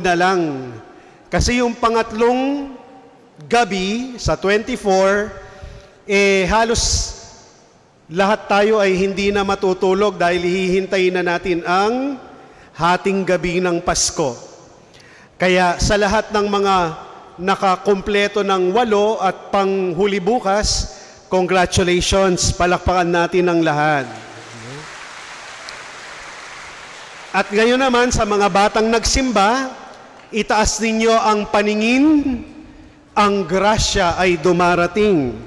na lang. Kasi yung pangatlong gabi sa 24, halos lahat tayo ay hindi na matutulog dahil hihintayin na natin ang hating gabi ng Pasko. Kaya sa lahat ng mga nakakumpleto ng 8 at panghuli bukas, congratulations, palakpakan natin ang lahat. At ngayon naman sa mga batang nagsimba, itaas ninyo ang paningin, ang grasya ay dumarating.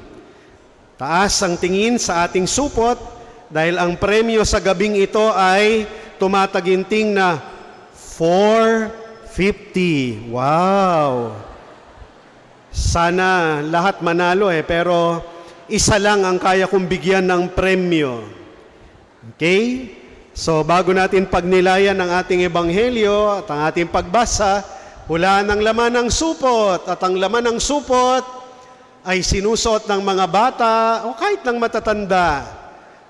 Taas ang tingin sa ating supot dahil ang premyo sa gabing ito ay tumataginting na 450. Wow! Sana lahat manalo pero isa lang ang kaya kong bigyan ng premyo. Okay? So bago natin pagnilayan ang ating ebanghelyo at ang ating pagbasa, hulaan ang laman ng supot. At ang laman ng supot ay sinusuot ng mga bata o kahit ng matatanda.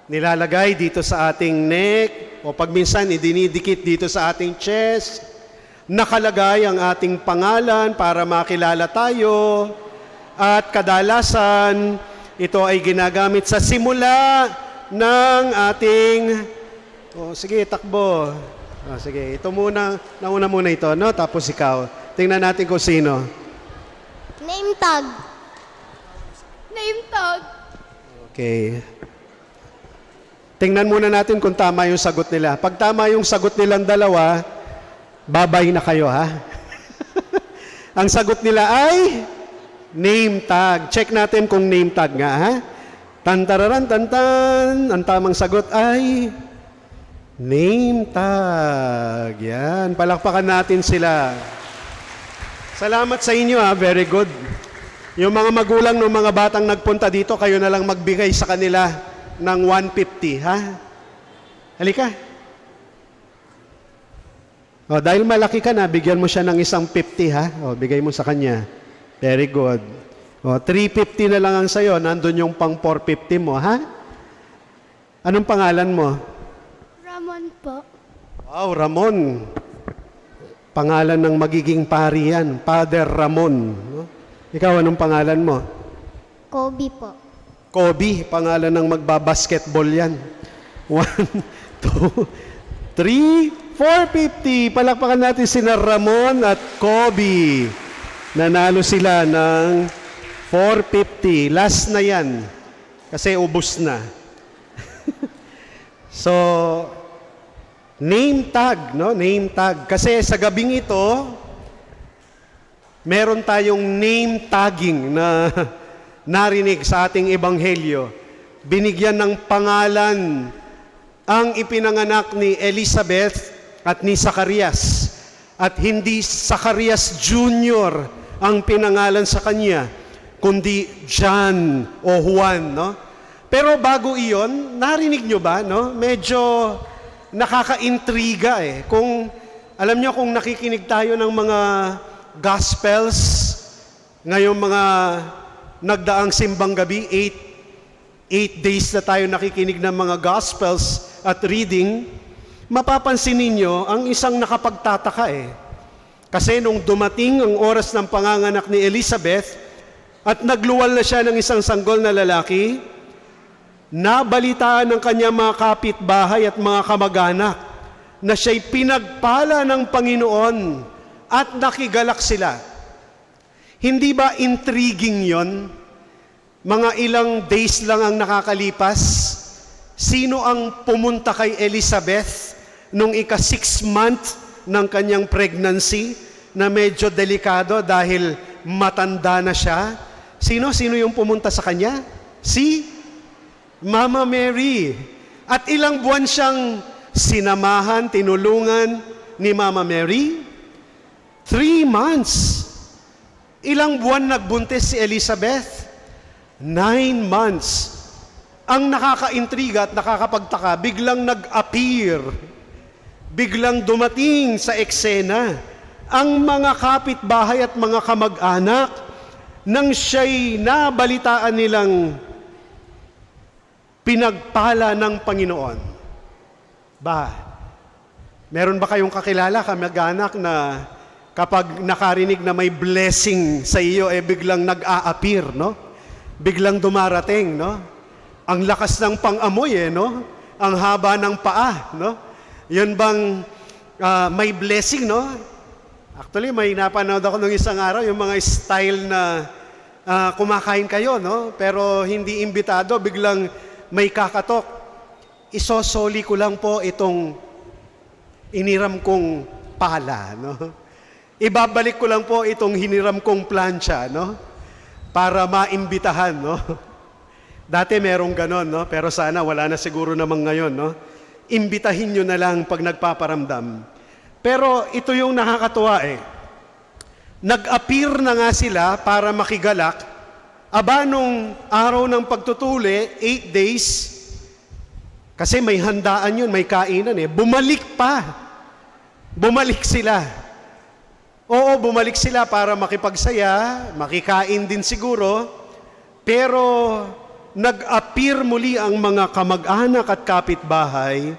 Nilalagay dito sa ating neck o pagminsan idinidikit dito sa ating chest. Nakalagay ang ating pangalan para makilala tayo. At kadalasan, ito ay ginagamit sa simula ng ating... sige, takbo. Sige, ito muna. Nauna muna ito, no? Tapos ikaw. Tingnan natin kung sino. Name tag. Name tag. Okay. Tingnan muna natin kung tama yung sagot nila. Pag tama yung sagot nilang dalawa, babay na kayo, ha? Ang sagot nila ay name tag. Check natin kung name tag nga, ha? Tantararan, tantan. Ang tamang sagot ay name tag. Yan. Palakpakan natin sila. Salamat sa inyo, ha? Very good. Yung mga magulang ng mga batang nagpunta dito, kayo na lang magbigay sa kanila ng 150, ha? Halika. Dahil malaki ka na, bigyan mo siya ng isang 50, ha? Bigay mo sa kanya. Very good. 350 na lang ang sayo. Nandun yung pang 450 mo, ha? Anong pangalan mo? Ramon po. Wow, Ramon. Pangalan ng magiging pari yan. Father Ramon. Ikaw, anong pangalan mo? Kobe po. Kobe, pangalan ng magbabasketball yan. 1, 2, 3, 450. Palakpakan natin sina Ramon at Kobe. Nanalo sila ng 450. Last na yan. Kasi ubos na. So, name tag, no? Name tag. Kasi sa gabing ito, meron tayong name tagging na narinig sa ating ebanghelyo. Binigyan ng pangalan ang ipinanganak ni Elizabeth at ni Zacarias. At hindi Zacarias Jr. ang pinangalan sa kanya, kundi John o Juan, no? Pero bago iyon, narinig nyo ba, no? Medyo nakaka-intriga Kung, alam nyo, kung nakikinig tayo ng mga Gospels, ngayong mga nagdaang simbang gabi, 8 days na tayo nakikinig ng mga Gospels at reading, mapapansin ninyo ang isang nakapagtataka Kasi nung dumating ang oras ng panganganak ni Elizabeth at nagluwal na siya ng isang sanggol na lalaki, nabalitaan ng kanyang mga kapitbahay at mga kamag-anak na siya'y pinagpala ng Panginoon at nakigalak sila. Hindi ba intriguing yon? Mga ilang days lang ang nakakalipas. Sino ang pumunta kay Elizabeth nung ika-6 month ng kanyang pregnancy na medyo delikado dahil matanda na siya? Sino yung pumunta sa kanya? Si Mama Mary. At ilang buwan siyang sinamahan, tinulungan ni Mama Mary? 3 months. Ilang buwan nagbuntis si Elizabeth? 9 months. Ang nakakaintriga at nakakapagtaka, biglang nag-appear, biglang dumating sa eksena ang mga kapitbahay at mga kamag-anak nang siya'y nabalitaan nilang pinagpala ng Panginoon. Meron ba kayong kakilala, kamag-anak na kapag nakarinig na may blessing sa iyo, biglang nag-a-appear, no? Biglang dumarating, no? Ang lakas ng pang-amoy, no? Ang haba ng paa, no? Yun bang may blessing, no? Actually, may napanood ako nung isang araw, yung mga style na kumakain kayo, no? Pero hindi imbitado, biglang may kakatok. Isosoli ko lang po itong iniram kong pala, no? Ibabalik ko lang po itong hiniram kong plancha, no? Para maimbitahan, no? Dati merong ganon, no? Pero sana wala na siguro namang ngayon, no? Imbitahin nyo na lang pag nagpaparamdam. Pero ito yung nakakatuwa Nag-appear na nga sila para makigalak. Aba, nung araw ng pagtutuli, 8 days, kasi may handaan yun, may kainan Bumalik pa. Bumalik sila. Oo, bumalik sila para makipagsaya, makikain din siguro, pero nag-appear muli ang mga kamag-anak at kapitbahay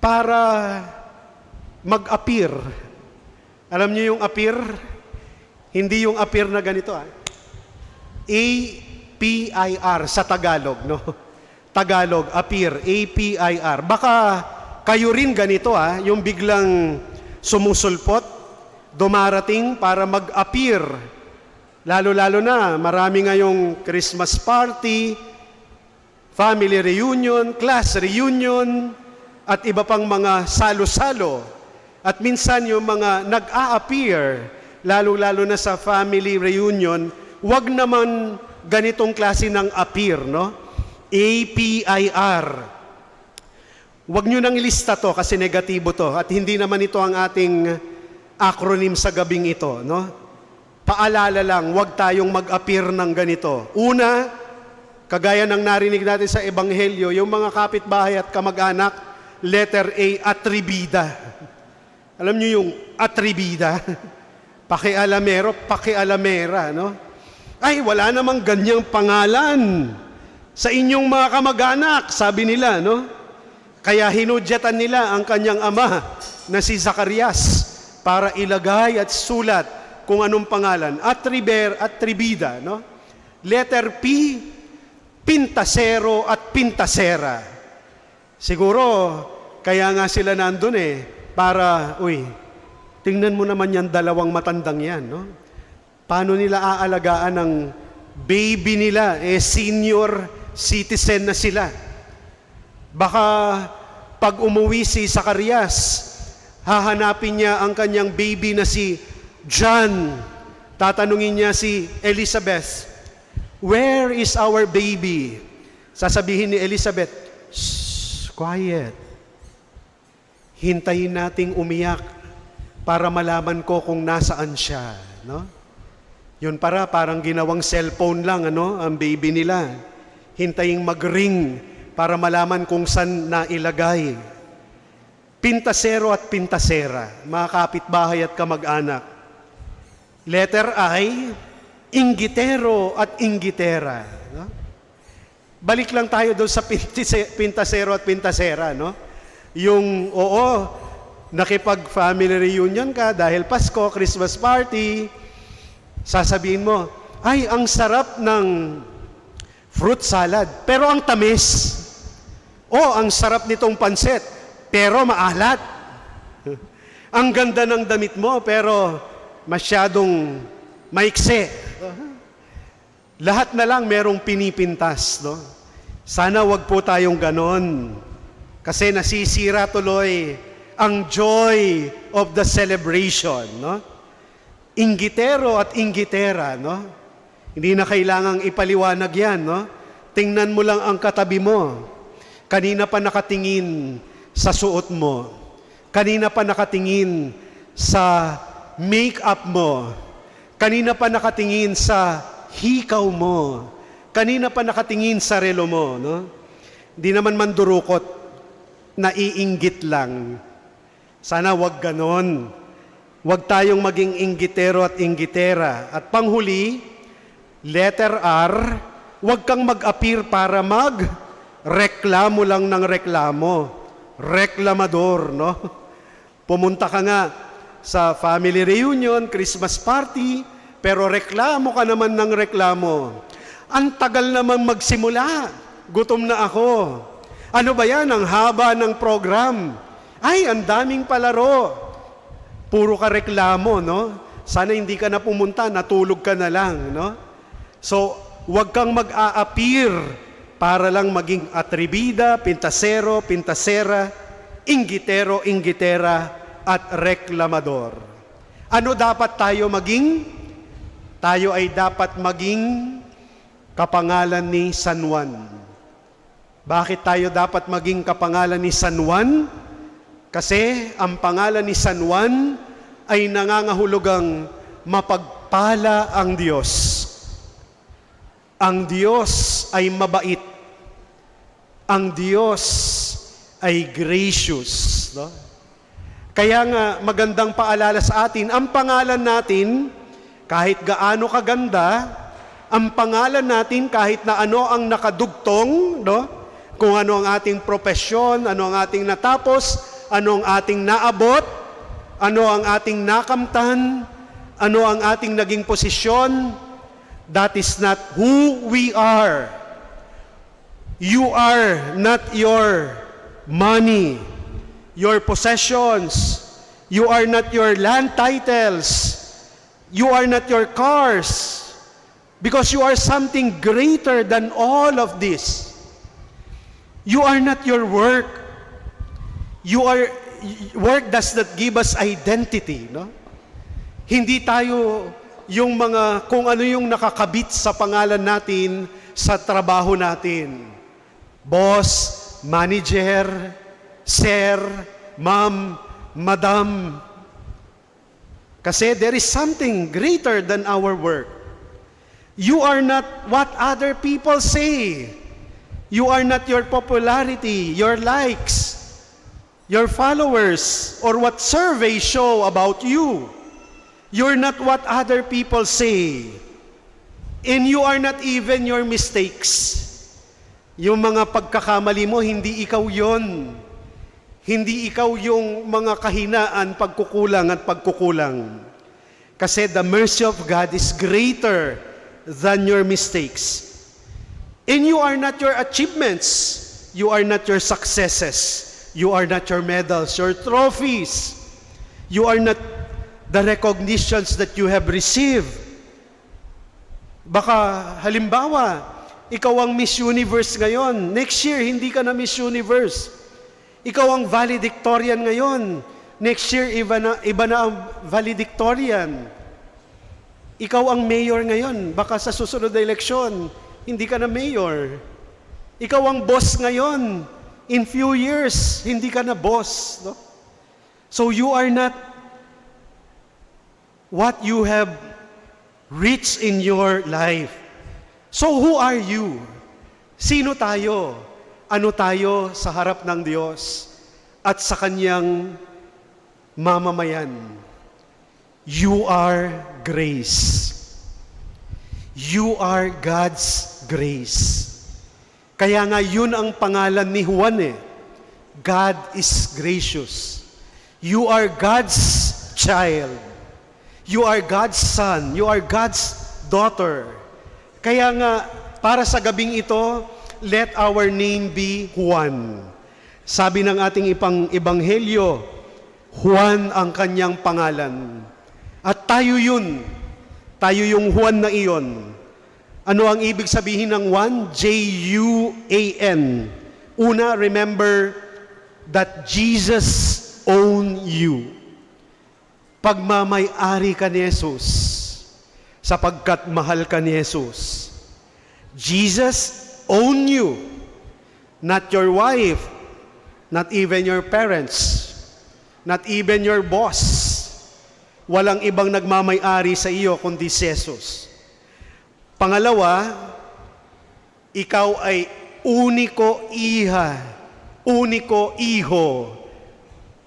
para mag-appear. Alam niyo yung appear? Hindi yung appear na ganito A-P-I-R sa Tagalog, no? Tagalog, appear, A-P-I-R. Baka kayo rin ganito yung biglang sumusulpot, dumarating para mag-appear. Lalo-lalo na, marami ngayong Christmas party, family reunion, class reunion, at iba pang mga salo-salo. At minsan yung mga nag-a-appear, lalo-lalo na sa family reunion, wag naman ganitong klase ng appear, no? A-P-I-R. Wag nyo nang ilista to kasi negatibo to at hindi naman ito ang ating acronym sa gabing ito, no? Paalala lang, wag tayong mag-appear ng ganito. Una, kagaya ng narinig natin sa Ebanghelyo, yung mga kapitbahay at kamag-anak, letter A, atribida. Alam niyo yung atribida? Pakialamero, pakialamera, no? Ay, wala namang ganyang pangalan sa inyong mga kamag-anak, sabi nila, no? Kaya hinudyatan nila ang kanyang ama na si Zacarias para ilagay at sulat kung anong pangalan. Atribida, no? Letter P, pintasero at pintasera. Siguro, kaya nga sila nandun para, tingnan mo naman yan, dalawang matandang yan, no? Paano nila aalagaan ng baby nila? Senior citizen na sila. Baka pag umuwi si Zacarias, hahanapin niya ang kanyang baby na si John. Tatanungin niya si Elizabeth, "Where is our baby?" Sasabihin ni Elizabeth, "Shh, quiet. Hintayin nating umiyak para malaman ko kung nasaan siya." No? Yun parang ginawang cellphone lang, ang baby nila. Hintayin mag-ring para malaman kung saan nailagay. Pintasero at pintasera, mga kapitbahay at kamag-anak. Letter I, inggitero at inggitera. No? Balik lang tayo doon sa pintasero at pintasera. No? Yung, nakipag-family reunion ka dahil Pasko, Christmas party, sasabihin mo, ay, ang sarap ng fruit salad, pero ang tamis. Ang sarap nitong pansit, pero maalat. Ang ganda ng damit mo, pero masyadong maikse. Lahat na lang merong pinipintas, no? Sana wag po tayong ganon. Kasi nasisira tuloy ang joy of the celebration, no? Inggitero at inggitera, no? Hindi na kailangang ipaliwanag yan, no? Tingnan mo lang ang katabi mo. Kanina pa nakatingin sa suot mo. Kanina pa nakatingin sa make-up mo. Kanina pa nakatingin sa hikaw mo. Kanina pa nakatingin sa relo mo, no? Hindi naman mandurukot, naiinggit lang. Sana wag ganon. Wag tayong maging inggitero at inggitera. At panghuli, letter R, wag kang mag-appear para reklamo lang ng reklamo. Reklamador, no? Pumunta ka nga sa family reunion, Christmas party, pero reklamo ka naman ng reklamo. Ang tagal naman magsimula. Gutom na ako. Ano ba yan? Ang haba ng program. Ay, ang daming palaro. Puro ka reklamo, no? Sana hindi ka na pumunta, natulog ka na lang, no? So, huwag kang mag-a-appear para lang maging atribida, pintasero, pintasera, inggitero, inggitera, at reklamador. Ano dapat tayo maging? Tayo ay dapat maging kapangalan ni San Juan. Bakit tayo dapat maging kapangalan ni San Juan? Kasi ang pangalan ni San Juan ay nangangahulugang mapagpala ang Diyos. Ang Diyos ay mabait. Ang Diyos ay gracious. No? Kaya nga magandang paalala sa atin, ang pangalan natin, kahit gaano kaganda, ang pangalan natin kahit na ano ang nakadugtong, no? Kung ano ang ating propesyon, ano ang ating natapos, ano ang ating naabot, ano ang ating nakamtan, ano ang ating naging posisyon, that is not who we are. You are not your money, your possessions. You are not your land titles. You are not your cars. Because you are something greater than all of this. You are not your work. Work does not give us identity, no? Hindi tayo yung mga, kung ano yung nakakabit sa pangalan natin sa trabaho natin. Boss, manager, sir, ma'am, madam. Kasi there is something greater than our work. You are not what other people say. You are not your popularity, your likes, your followers, or what surveys show about you. You're not what other people say. And you are not even your mistakes. Yung mga pagkakamali mo, hindi ikaw yon. Hindi ikaw yung mga kahinaan, pagkukulang at pagkukulang. Kasi the mercy of God is greater than your mistakes. And you are not your achievements. You are not your successes. You are not your medals, your trophies. You are not the recognitions that you have received. Baka halimbawa, ikaw ang Miss Universe ngayon. Next year, hindi ka na Miss Universe. Ikaw ang valedictorian ngayon. Next year, iba na ang valedictorian. Ikaw ang mayor ngayon. Baka sa susunod na eleksyon, hindi ka na mayor. Ikaw ang boss ngayon. In few years, hindi ka na boss. No? So you are not what you have reached in your life. So who are you? Sino tayo? Ano tayo sa harap ng Diyos at sa Kanyang mamamayan? You are grace. You are God's grace. Kaya nga yun ang pangalan ni Juan eh. God is gracious. You are God's child. You are God's son. You are God's daughter. Kaya nga, para sa gabing ito, let our name be Juan. Sabi ng ating ebanghelyo, Juan ang kanyang pangalan. At tayo yun. Tayo yung Juan na iyon. Ano ang ibig sabihin ng Juan? J-U-A-N. Una, remember that Jesus owned you. Pagmamay-ari ka ni Jesus, sapagkat mahal ka ni Jesus. Jesus owned you, not your wife, not even your parents, not even your boss. Walang ibang nagmamay-ari sa iyo kundi si Jesus. Pangalawa, ikaw ay uniko iho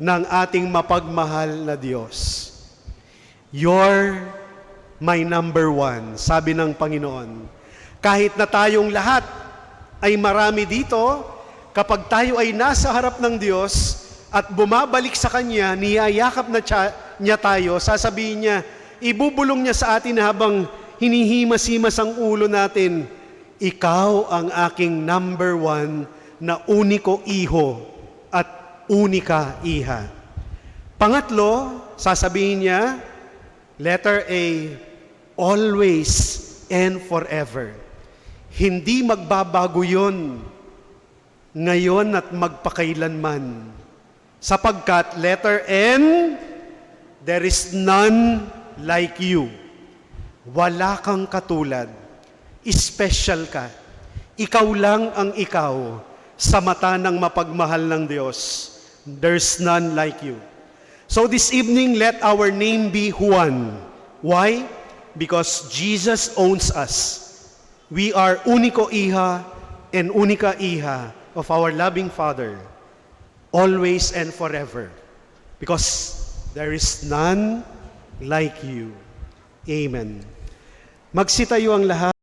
ng ating mapagmahal na Diyos. You're my number one, sabi ng Panginoon. Kahit na tayong lahat ay marami dito, kapag tayo ay nasa harap ng Diyos at bumabalik sa Kanya, niya tayo, sasabihin niya, ibubulong niya sa atin habang hinihimas-himas ang ulo natin, ikaw ang aking number one na uniko iho at unika iha. Pangatlo, sasabihin niya, letter A, always and forever. Hindi magbabago yun ngayon at magpakailanman. Sapagkat, letter N, there is none like you. Wala kang katulad. Special ka. Ikaw lang ang ikaw sa mata ng mapagmahal ng Diyos. There's none like you. So this evening, let our name be Juan. Why? Because Jesus owns us. We are uniko iha and unika iha of our loving Father, always and forever. Because there is none like you. Amen. Magsitayo ang lahat.